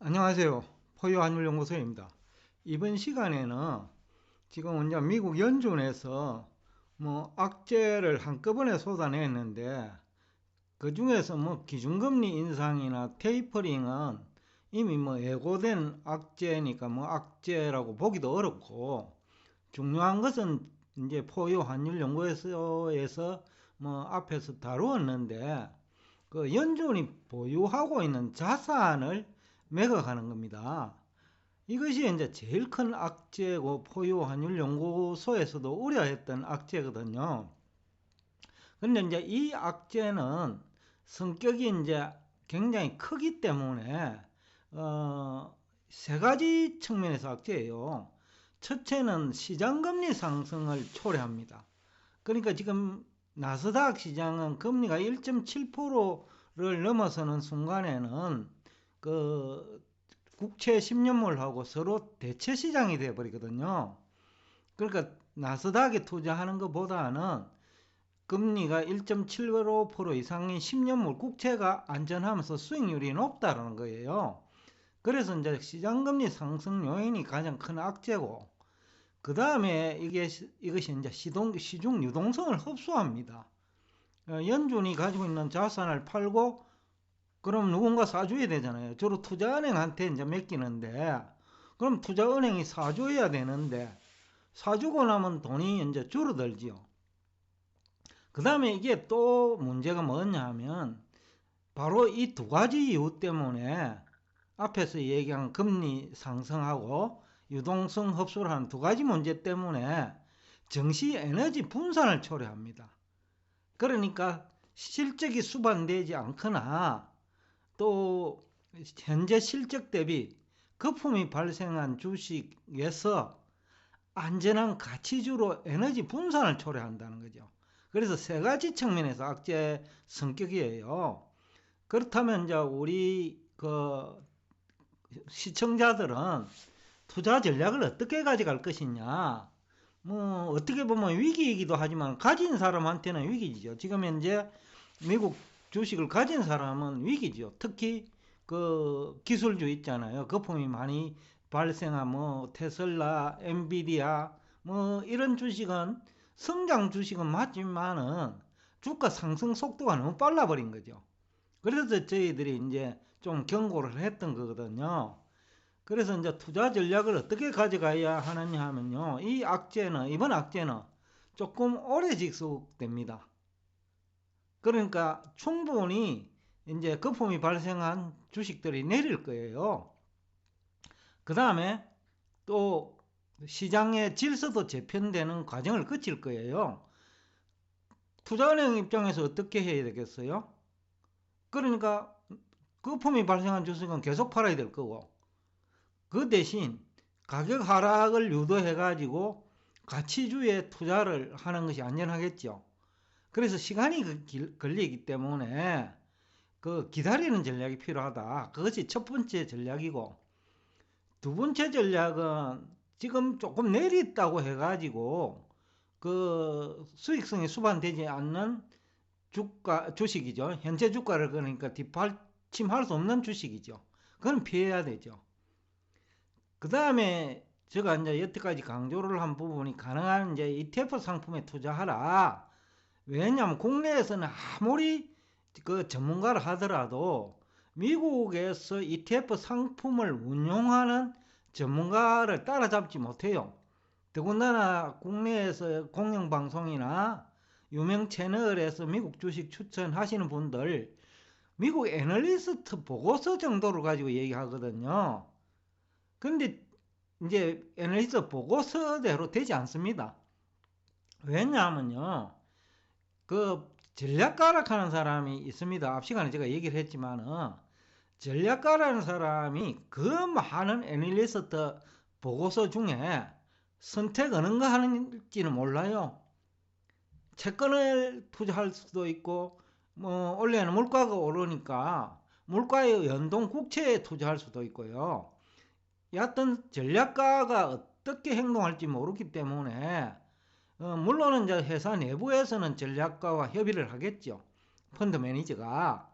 안녕하세요. 포유환율연구소입니다. 이번 시간에는 지금 이제 미국 연준에서 악재를 한꺼번에 쏟아냈는데 그 중에서 기준금리 인상이나 테이퍼링은 이미 예고된 악재니까 악재라고 보기도 어렵고, 중요한 것은 이제 포유환율연구소에서 앞에서 다루었는데, 그 연준이 보유하고 있는 자산을 매각하는 겁니다. 이것이 이제 제일 큰 악재고 포유환율연구소에서도 우려했던 악재거든요. 근데 이제 이 악재는 성격이 이제 굉장히 크기 때문에 세 가지 측면에서 악재예요. 첫째는 시장금리 상승을 초래합니다. 그러니까 지금 나스닥 시장은 금리가 1.7%를 넘어서는 순간에는 그 국채 10년물하고 서로 대체 시장이 되어버리거든요. 그러니까 나스닥에 투자하는 것보다는 금리가 1.75% 이상인 10년물 국채가 안전하면서 수익률이 높다는 거예요. 그래서 이제 시장금리 상승 요인이 가장 큰 악재고, 그 다음에 이것이 이제 시중 유동성을 흡수합니다. 연준이 가지고 있는 자산을 팔고 그럼 누군가 사줘야 되잖아요. 주로 투자은행한테 이제 맡기는데, 그럼 투자은행이 사줘야 되는데, 사주고 나면 돈이 이제 줄어들지요. 그 다음에 이게 또 문제가 뭐냐 하면, 바로 이 두 가지 이유 때문에 앞에서 얘기한 금리 상승하고 유동성 흡수를 하는 두 가지 문제 때문에 증시 에너지 분산을 초래합니다. 그러니까 실적이 수반되지 않거나 또 현재 실적 대비 거품이 발생한 주식에서 안전한 가치주로 에너지 분산을 초래한다는 거죠. 그래서 세 가지 측면에서 악재 성격이에요. 그렇다면 이제 우리 시청자들은 투자 전략을 어떻게 가져갈 것이냐. 어떻게 보면 위기이기도 하지만 가진 사람한테는 위기죠. 지금 현재 미국 주식을 가진 사람은 위기죠. 특히 그 기술주 있잖아요. 거품이 많이 발생한 테슬라, 엔비디아 이런 주식은 성장 주식은 맞지만은 주가 상승 속도가 너무 빨라 버린 거죠. 그래서 저희들이 이제 좀 경고를 했던 거거든요. 그래서 이제 투자 전략을 어떻게 가져가야 하느냐 하면요. 이번 악재는 조금 오래 지속됩니다. 그러니까 충분히 이제 거품이 발생한 주식들이 내릴 거예요. 그 다음에 또 시장의 질서도 재편되는 과정을 거칠 거예요. 투자은행 입장에서 어떻게 해야 되겠어요? 그러니까 거품이 발생한 주식은 계속 팔아야 될 거고, 그 대신 가격 하락을 유도해 가지고 가치주에 투자를 하는 것이 안전하겠죠. 그래서 시간이 걸리기 때문에 그 기다리는 전략이 필요하다. 그것이 첫 번째 전략이고, 두 번째 전략은 지금 조금 내렸다고 해가지고 그 수익성이 수반되지 않는 주식이죠. 현재 주가를 그러니까 뒷받침할 수 없는 주식이죠. 그건 피해야 되죠. 그 다음에 제가 이제 여태까지 강조를 한 부분이 가능한 이제 ETF 상품에 투자하라. 왜냐하면 국내에서는 아무리 그 전문가를 하더라도 미국에서 ETF 상품을 운용하는 전문가를 따라잡지 못해요. 더군다나 국내에서 공영방송이나 유명 채널에서 미국 주식 추천하시는 분들 미국 애널리스트 보고서 정도를 가지고 얘기하거든요. 근데 이제 애널리스트 보고서대로 되지 않습니다. 왜냐하면요, 그 전략가라고 하는 사람이 있습니다. 앞 시간에 제가 얘기를 했지만은 전략가라는 사람이 그 많은 애널리스트 보고서 중에 선택 어느 거 하는지는 몰라요. 채권을 투자할 수도 있고 원래는 물가가 오르니까 물가의 연동 국채에 투자할 수도 있고요. 여하튼 전략가가 어떻게 행동할지 모르기 때문에 물론 이제 회사 내부에서는 전략가와 협의를 하겠죠. 펀드 매니저가.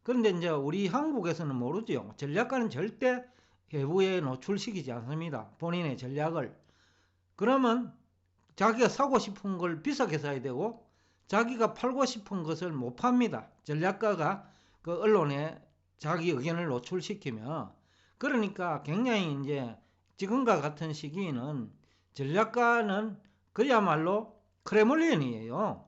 그런데 이제 우리 한국에서는 모르죠. 전략가는 절대 외부에 노출시키지 않습니다. 본인의 전략을. 그러면 자기가 사고 싶은 걸 비싸게 사야 되고 자기가 팔고 싶은 것을 못 팝니다. 전략가가 그 언론에 자기 의견을 노출시키면. 그러니까 굉장히 이제 지금과 같은 시기에는 전략가는 그야말로 크레물린이에요.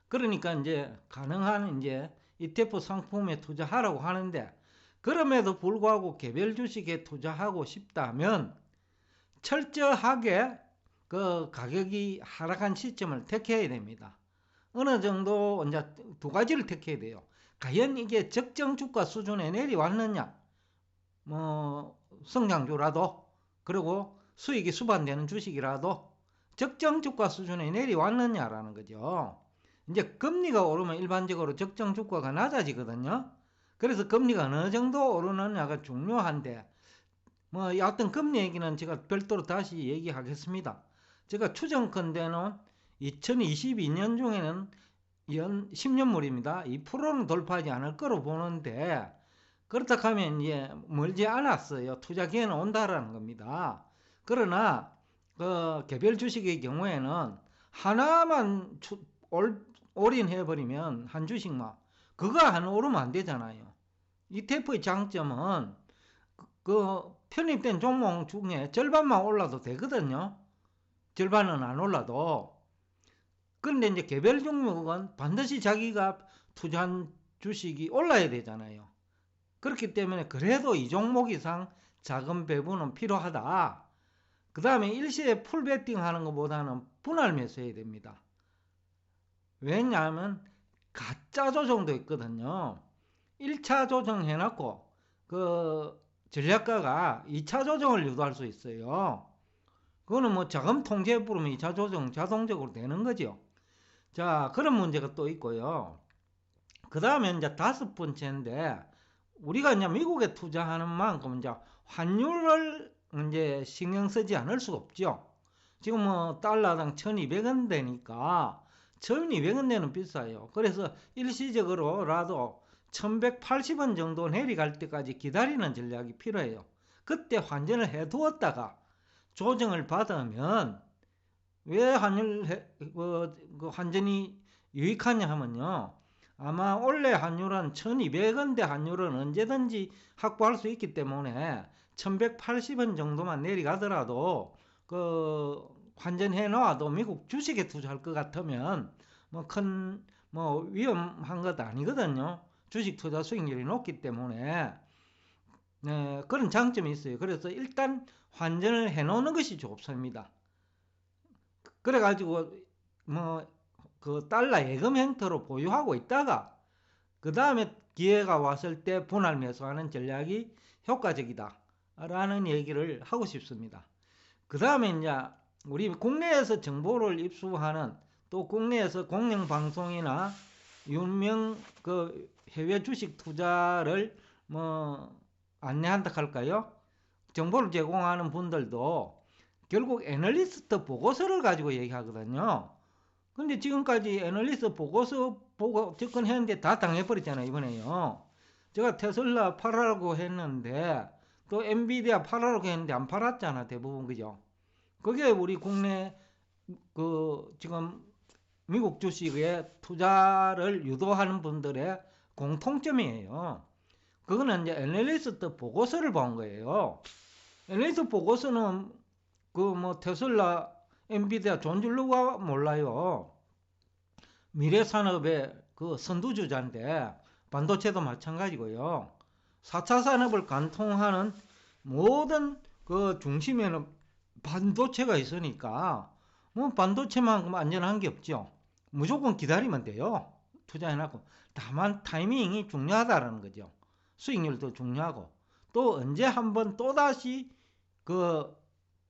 그러니까 이제 가능한 이제 ETF 상품에 투자하라고 하는데, 그럼에도 불구하고 개별 주식에 투자하고 싶다면 철저하게 그 가격이 하락한 시점을 택해야 됩니다. 어느 정도 이제 두 가지를 택해야 돼요. 과연 이게 적정 주가 수준에 내려왔느냐, 뭐 성장주라도, 그리고 수익이 수반되는 주식이라도 적정 주가 수준에 내려왔느냐라는 거죠. 이제 금리가 오르면 일반적으로 적정 주가가 낮아지거든요. 그래서 금리가 어느 정도 오르느냐가 중요한데, 뭐 여하튼 금리 얘기는 제가 별도로 다시 얘기하겠습니다. 제가 추정컨대는 2022년 중에는 연 10년물입니다. 2%는 돌파하지 않을 거로 보는데, 그렇다 하면 이제 멀지 않았어요. 투자 기회는 온다라는 겁니다. 그러나 그 개별 주식의 경우에는 하나만 올인해버리면 한 주식만 그거 안 오르면 안 되잖아요. ETF의 장점은 그 편입된 종목 중에 절반만 올라도 되거든요. 절반은 안 올라도. 그런데 이제 개별 종목은 반드시 자기가 투자한 주식이 올라야 되잖아요. 그렇기 때문에 그래도 이 종목 이상 자금 배분은 필요하다. 그 다음에 일시에 풀베팅 하는 것보다는 분할 매수해야 됩니다. 왜냐하면 가짜 조정도 있거든요. 1차 조정 해놨고 그 전략가가 2차 조정을 유도할 수 있어요. 그거는 뭐 자금 통제 부르면 2차 조정 자동적으로 되는 거죠. 자, 그런 문제가 또 있고요. 그 다음에 이제 다섯 번째인데, 우리가 이제 미국에 투자하는 만큼 이제 환율을 이제 신경 쓰지 않을 수가 없죠. 지금 뭐 달러당 1200원 되니까 1200원 내는 비싸요. 그래서 일시적으로라도 1180원 정도 내려갈 때까지 기다리는 전략이 필요해요. 그때 환전을 해두었다가 조정을 받으면, 왜 환전이 유익하냐 하면요, 아마 원래 환율은 1200원대 환율은 언제든지 확보할 수 있기 때문에 1180원 정도만 내려가더라도 그 환전해 놓아도 미국 주식에 투자할 것 같으면 뭐 위험한 것 아니거든요. 주식 투자 수익률이 높기 때문에. 네, 그런 장점이 있어요. 그래서 일단 환전을 해 놓는 것이 좋습니다. 그래가지고 뭐 그 달러 예금 형태로 보유하고 있다가 그 다음에 기회가 왔을 때 분할 매수하는 전략이 효과적이다 라는 얘기를 하고 싶습니다. 그 다음에 이제 우리 국내에서 정보를 입수하는, 또 국내에서 공영방송이나 유명 그 해외 주식 투자를 뭐 안내한다 할까요? 정보를 제공하는 분들도 결국 애널리스트 보고서를 가지고 얘기하거든요. 근데 지금까지 애널리스트 보고서 보고 접근했는데 다 당해버렸잖아요, 이번에요. 제가 테슬라 팔으라고 했는데, 또 엔비디아 팔으라고 했는데 안 팔았잖아, 대부분. 그죠? 그게 우리 국내 그 지금 미국 주식에 투자를 유도하는 분들의 공통점이에요. 그거는 이제 애널리스트 보고서를 본 거예요. 애널리스트 보고서는 그 뭐 테슬라, 엔비디아 존줄로가 몰라요. 미래 산업의 그 선두주자인데, 반도체도 마찬가지고요. 4차 산업을 관통하는 모든 그 중심에는 반도체가 있으니까 뭐 반도체만큼 안전한 게 없죠. 무조건 기다리면 돼요. 투자해놨고. 다만 타이밍이 중요하다는 거죠. 수익률도 중요하고, 또 언제 한번 또다시 그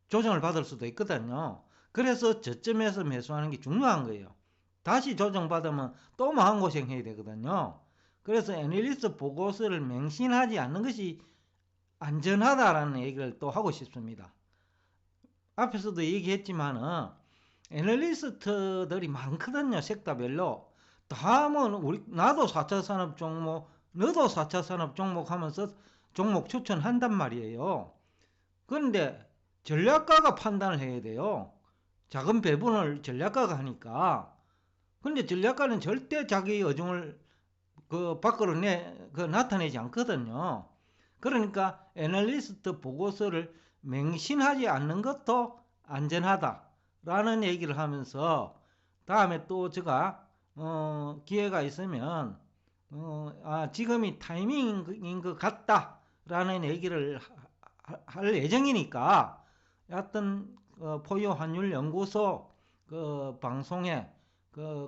조정을 받을 수도 있거든요. 그래서 저점에서 매수하는 게 중요한 거예요. 다시 조정받으면 또 마음고생 해야 되거든요. 그래서 애널리스트 보고서를 맹신하지 않는 것이 안전하다라는 얘기를 또 하고 싶습니다. 앞에서도 얘기했지만은 애널리스트들이 많거든요. 섹터별로. 다음은 나도 4차 산업 종목, 너도 4차 산업 종목 하면서 종목 추천한단 말이에요. 그런데 전략가가 판단을 해야 돼요. 자금 배분을 전략가가 하니까. 근데 전략가는 절대 자기 의중을 밖으로 나타내지 않거든요. 그러니까 애널리스트 보고서를 맹신하지 않는 것도 안전하다라는 얘기를 하면서, 다음에 또 제가 기회가 있으면 지금이 타이밍인 것 같다라는 얘기를 할 예정이니까, 여하튼 포유 환율 연구소 방송에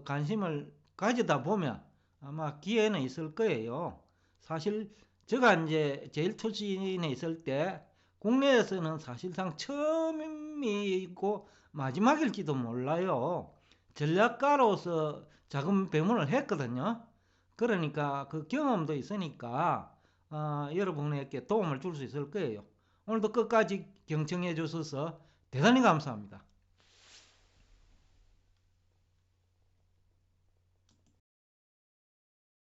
관심을 가지다 보면 아마 기회는 있을 거예요. 사실 제가 이제 제일 투신에 있을 때 국내에서는 사실상 처음이고 마지막일지도 몰라요. 전략가로서 자금 배분을 했거든요. 그러니까 그 경험도 있으니까 여러분에게 도움을 줄 수 있을 거예요. 오늘도 끝까지 경청해 주셔서 대단히 감사합니다.